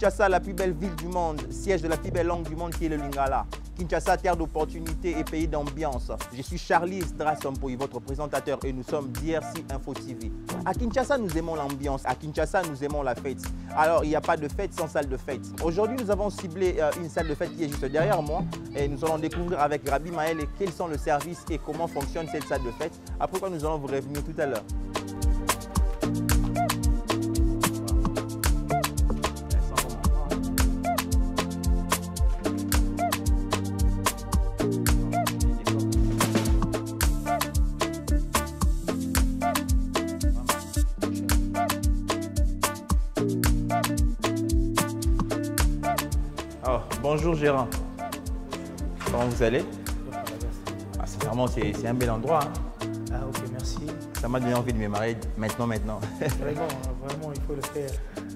Kinshasa, la plus belle ville du monde, siège de la plus belle langue du monde qui est le Lingala. Kinshasa, terre d'opportunités et pays d'ambiance. Je suis Charlie Strasompoy, votre présentateur, et nous sommes DRC Info TV. À Kinshasa, nous aimons l'ambiance. À Kinshasa, nous aimons la fête. Alors, il n'y a pas de fête sans salle de fête. Aujourd'hui, nous avons ciblé une salle de fête qui est juste derrière moi. Et nous allons découvrir avec Rabbi Maël quels sont les services et comment fonctionne cette salle de fête. Après quoi, nous allons vous revenir tout à l'heure. Bonjour gérant, comment vous allez? Ah, sincèrement, c'est un bel endroit. Hein. Ah ok, merci. Ça m'a donné envie de me marier maintenant. Vraiment, vraiment, il faut le faire.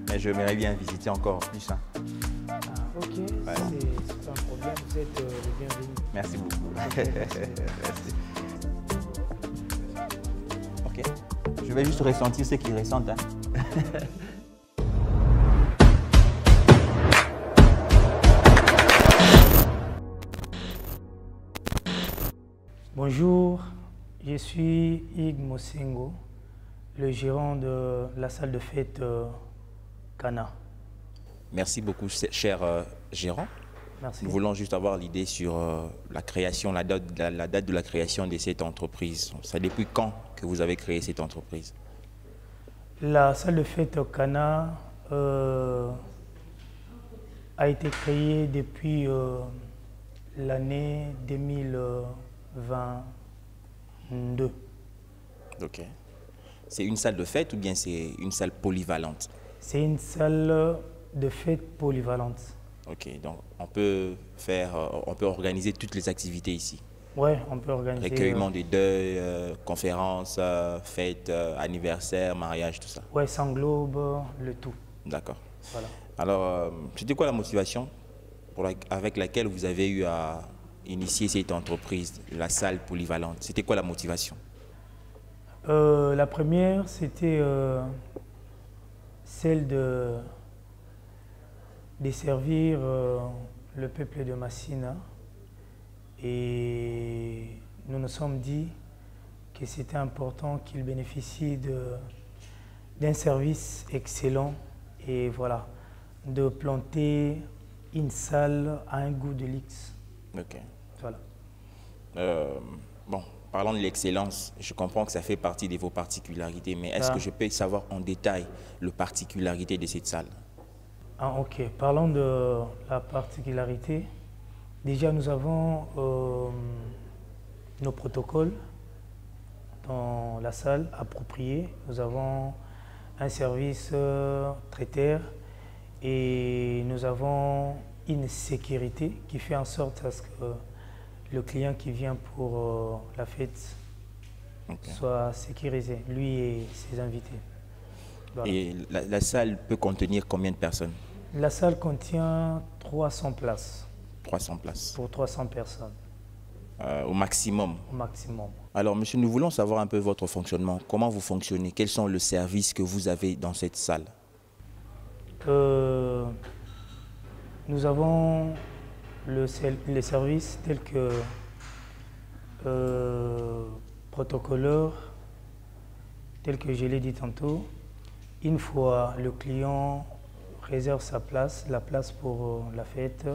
Mais je m'aimerais bien visiter encore plus. Hein. Ah ok, ouais. C'est pas un problème, vous êtes le bienvenu. Merci beaucoup. Okay, merci. Ok, je vais juste ressentir ce qu'ils ressentent. Hein. Bonjour, je suis Ig Mosengo, le gérant de la salle de fête Cana. Merci beaucoup, cher gérant. Merci. Nous voulons juste avoir l'idée sur la création, la date de la création de cette entreprise. C'est depuis quand que vous avez créé cette entreprise? La salle de fête Cana a été créée depuis l'année 2022. Ok. C'est une salle de fête ou bien c'est une salle polyvalente? C'est une salle de fête polyvalente. Ok, donc on peut organiser toutes les activités ici. Oui, on peut organiser. Recueillement des deuils, conférences, fêtes, anniversaires, mariage, tout ça. Oui, ça englobe le tout. D'accord. Voilà. Alors, c'était quoi la motivation avec laquelle vous avez eu à initier cette entreprise, la salle polyvalente? C'était quoi la motivation? La première, c'était celle de desservir le peuple de Massina. Et nous nous sommes dit que c'était important qu'ils bénéficient d'un service excellent et voilà, de planter une salle à un goût de luxe. Ok. Voilà. Bon, parlant de l'excellence, je comprends que ça fait partie de vos particularités, mais est-ce que je peux savoir en détail les particularités de cette salle? Ah, ok. Parlons de la particularité. Déjà, nous avons nos protocoles dans la salle appropriés. Nous avons un service traiteur et nous avons une sécurité qui fait en sorte à ce que le client qui vient pour la fête soit sécurisé, lui et ses invités. Voilà. Et la salle peut contenir combien de personnes? La salle contient 300 places. 300 places. Pour 300 personnes. Au maximum? Au maximum. Alors, monsieur, nous voulons savoir un peu votre fonctionnement. Comment vous fonctionnez? Quels sont les services que vous avez dans cette salle? Nous avons les services tels que protocoleur, tel que je l'ai dit tantôt. Une fois le client réserve sa place, la place pour la fête,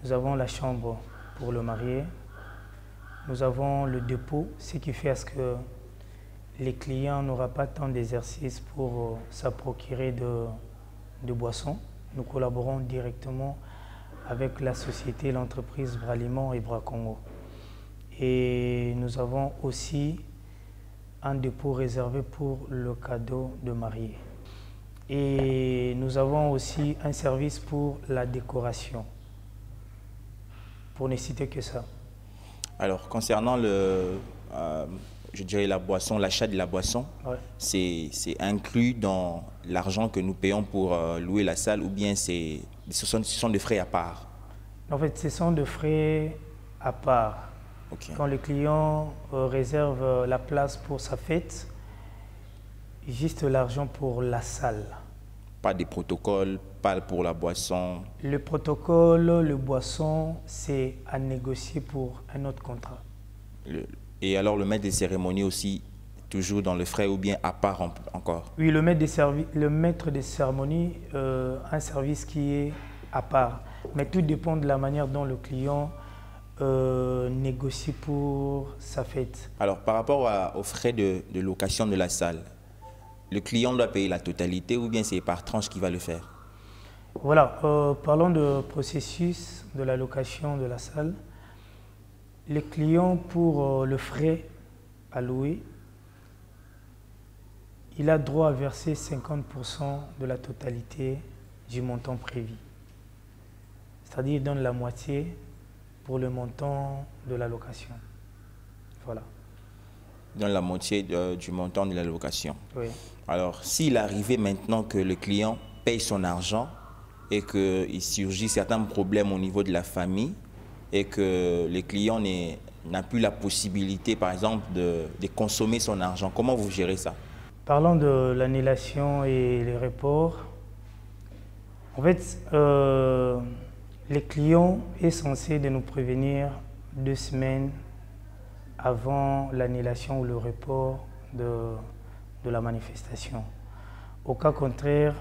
nous avons la chambre pour le marié, nous avons le dépôt, ce qui fait à ce que les clients n'auront pas tant d'exercice pour se procurer de boissons. Nous collaborons directement avec la société, l'entreprise Braliment et Bracongo. Et nous avons aussi un dépôt réservé pour le cadeau de mariée. Et nous avons aussi un service pour la décoration, pour ne citer que ça. Alors, concernant je dirais la boisson, l'achat de la boisson, ouais. C'est inclus dans l'argent que nous payons pour louer la salle ou bien ce sont des frais à part? En fait, ce sont des frais à part. Okay. Quand le client réserve la place pour sa fête, juste l'argent pour la salle. pas des protocoles, pas pour la boisson. Le protocole, le boisson, c'est à négocier pour un autre contrat. Et alors le maître des cérémonies aussi, toujours dans le frais ou bien à part encore? Oui, le maître des cérémonies, un service qui est à part. Mais tout dépend de la manière dont le client négocie pour sa fête. Alors par rapport aux frais de location de la salle, le client doit payer la totalité ou bien c'est par tranche qu'il va le faire? Voilà, parlons de processus de la location de la salle. Les clients, pour le frais à louer, il a droit à verser 50% de la totalité du montant prévu. C'est-à-dire il donne la moitié pour le montant de la location. Voilà. Il donne la moitié du montant de la location. Oui. Alors, s'il arrivait maintenant que le client paye son argent et qu'il surgit certains problèmes au niveau de la famille et que le client n'a plus la possibilité, par exemple, de consommer son argent, comment vous gérez ça? Parlons de l'annulation et les reports. En fait, les clients sont censés de nous prévenir 2 semaines avant l'annulation ou le report de la manifestation. Au cas contraire,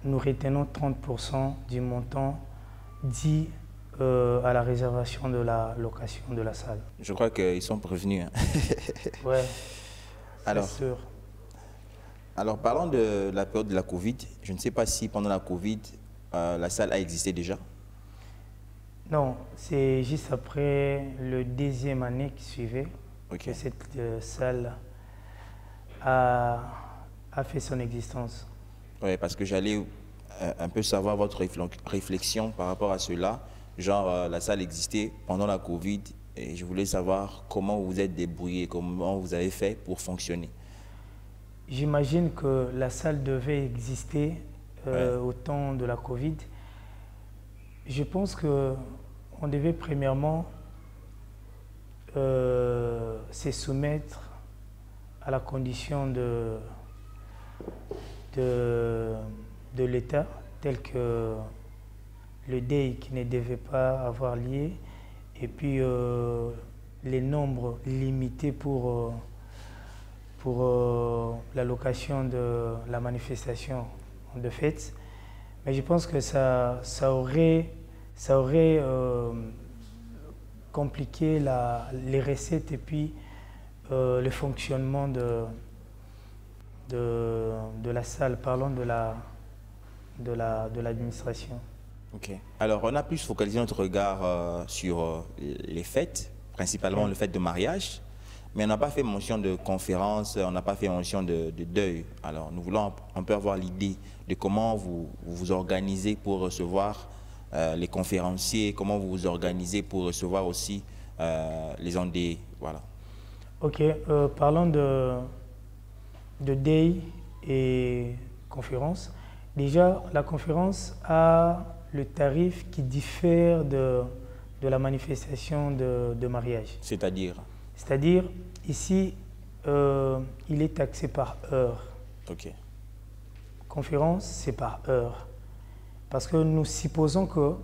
nous retenons 30% du montant dit à la réservation de la location de la salle. Je crois qu'ils sont prévenus. Hein. Oui, c'est sûr. Alors, parlons de la période de la Covid. Je ne sais pas si pendant la Covid, la salle a existé déjà. Non, c'est juste après le 2e année qui suivait que cette salle a fait son existence. Oui, parce que j'allais un peu savoir votre réflexion par rapport à cela. Genre, la salle existait pendant la Covid et je voulais savoir comment vous êtes débrouillé, comment vous avez fait pour fonctionner. J'imagine que la salle devait exister au temps de la Covid. Je pense qu'on devait premièrement se soumettre à la condition de l'État, tel que le deuil qui ne devait pas avoir lieu, et puis les nombres limités pour la location de la manifestation de fête. Mais je pense que ça aurait compliqué les recettes et puis le fonctionnement de la salle, parlons de l'administration. Ok. Alors, on a plus focalisé notre regard sur les fêtes, principalement le fait de mariage, mais on n'a pas fait mention de conférences, on n'a pas fait mention de deuil. Alors, nous voulons un peu avoir l'idée de comment vous vous organisez pour recevoir les conférenciers, comment vous vous organisez pour recevoir aussi les endeuillés. Voilà. Ok, parlons de deuil et conférence. Déjà, la conférence a le tarif qui diffère de la manifestation de mariage. C'est-à-dire? C'est-à-dire, ici, il est taxé par heure. Ok. Conférence, c'est par heure. Parce que nous supposons que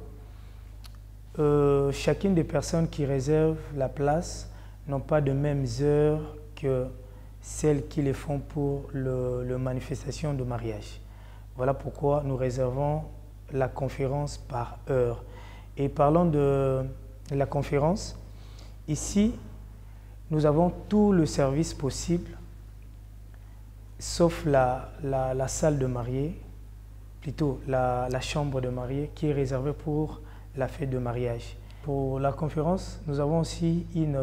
chacune des personnes qui réservent la place n'ont pas de mêmes heures que celles qui les font pour la manifestation de mariage. Voilà pourquoi nous réservons la conférence par heure. Et parlons de la conférence. Ici, nous avons tout le service possible, sauf la salle de mariée, plutôt la chambre de mariée qui est réservée pour la fête de mariage. Pour la conférence, nous avons aussi une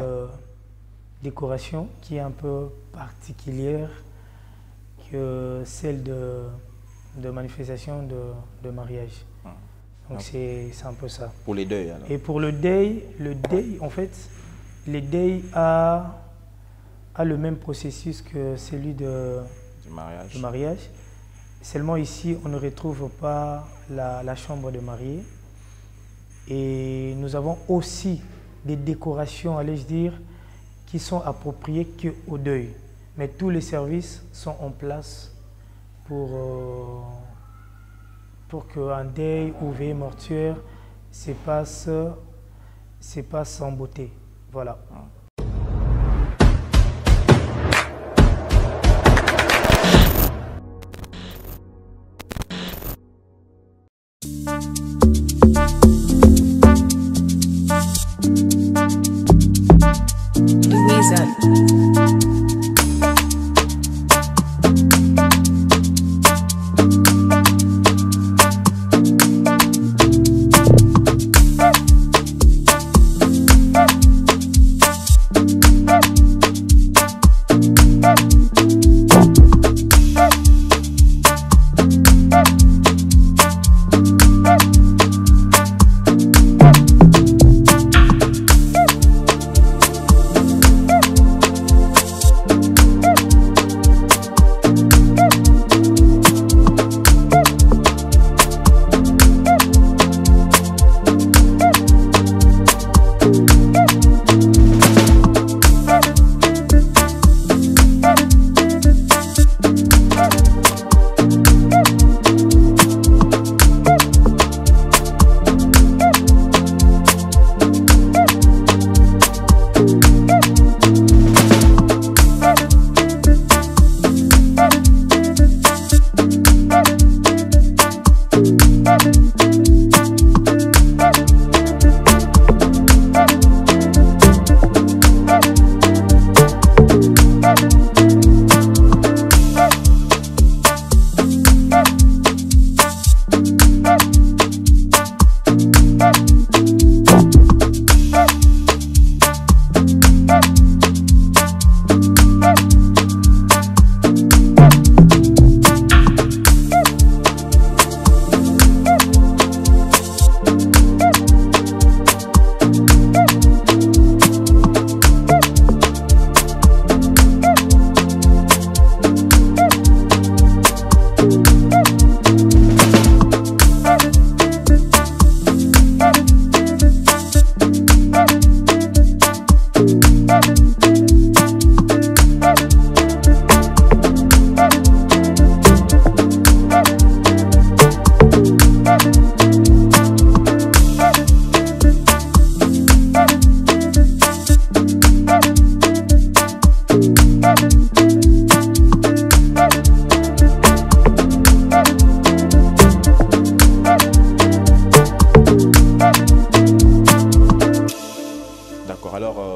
décoration qui est un peu particulière que celle de manifestation de mariage. Donc c'est un peu ça. Pour les deuils alors. Et pour le deuil, en fait, le deuil a le même processus que celui du mariage. Seulement ici, on ne retrouve pas la chambre de mariée. Et nous avons aussi des décorations, allais-je dire, qui sont appropriées qu'au deuil. Mais tous les services sont en place pour pour qu'un deuil ou veille mortuaire se passe en beauté. Voilà.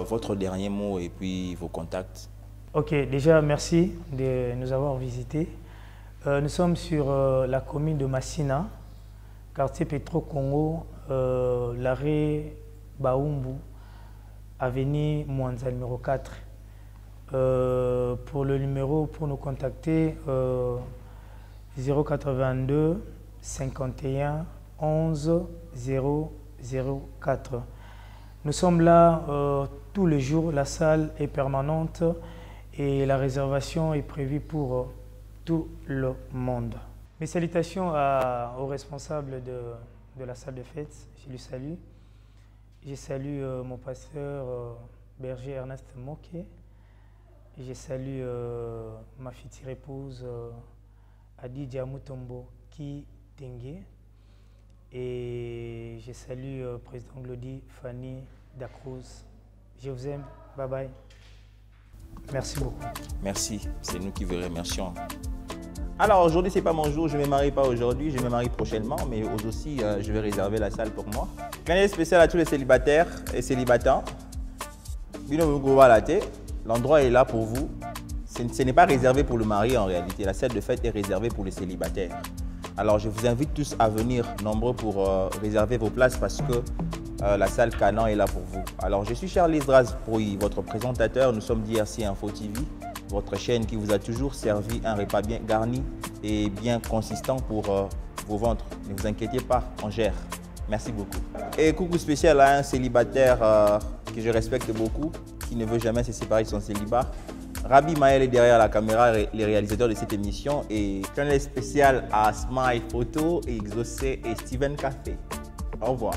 Votre dernier mot et puis vos contacts. Ok, déjà merci de nous avoir visités. Nous sommes sur la commune de Massina, quartier Petro-Congo, l'arrêt Baumbu, avenue Mwanza numéro 4. Pour le numéro, pour nous contacter, 082 51 11 004. Nous sommes là tous les jours, la salle est permanente et la réservation est prévue pour tout le monde. Mes salutations aux responsables de la salle de fête, je les salue. Je salue mon pasteur berger Ernest Moké. Je salue ma future épouse Adidja Mutombo Ki Tengue. Et je salue président Glody Fanny Dacruz. Je vous aime. Bye bye. Merci beaucoup. Merci. C'est nous qui vous remercions. Alors aujourd'hui, c'est pas mon jour. Je ne me marie pas aujourd'hui. Je me marie prochainement. Mais aussi, je vais réserver la salle pour moi. Cahier spécial à tous les célibataires et célibatants. L'endroit est là pour vous. Ce n'est pas réservé pour le mari en réalité. La salle de fête est réservée pour les célibataires. Alors je vous invite tous à venir nombreux pour réserver vos places parce que la salle Canan est là pour vous. Alors je suis Charles Esdras Proy, votre présentateur. Nous sommes DRC Info TV, votre chaîne qui vous a toujours servi un repas bien garni et bien consistant pour vos ventres. Ne vous inquiétez pas, on gère. Merci beaucoup. Et coucou spécial à un célibataire que je respecte beaucoup, qui ne veut jamais se séparer de son célibat. Rabi Maël est derrière la caméra, les réalisateurs de cette émission, et channel spécial à Smile Photo, Exaucé et Steven Café. Au revoir.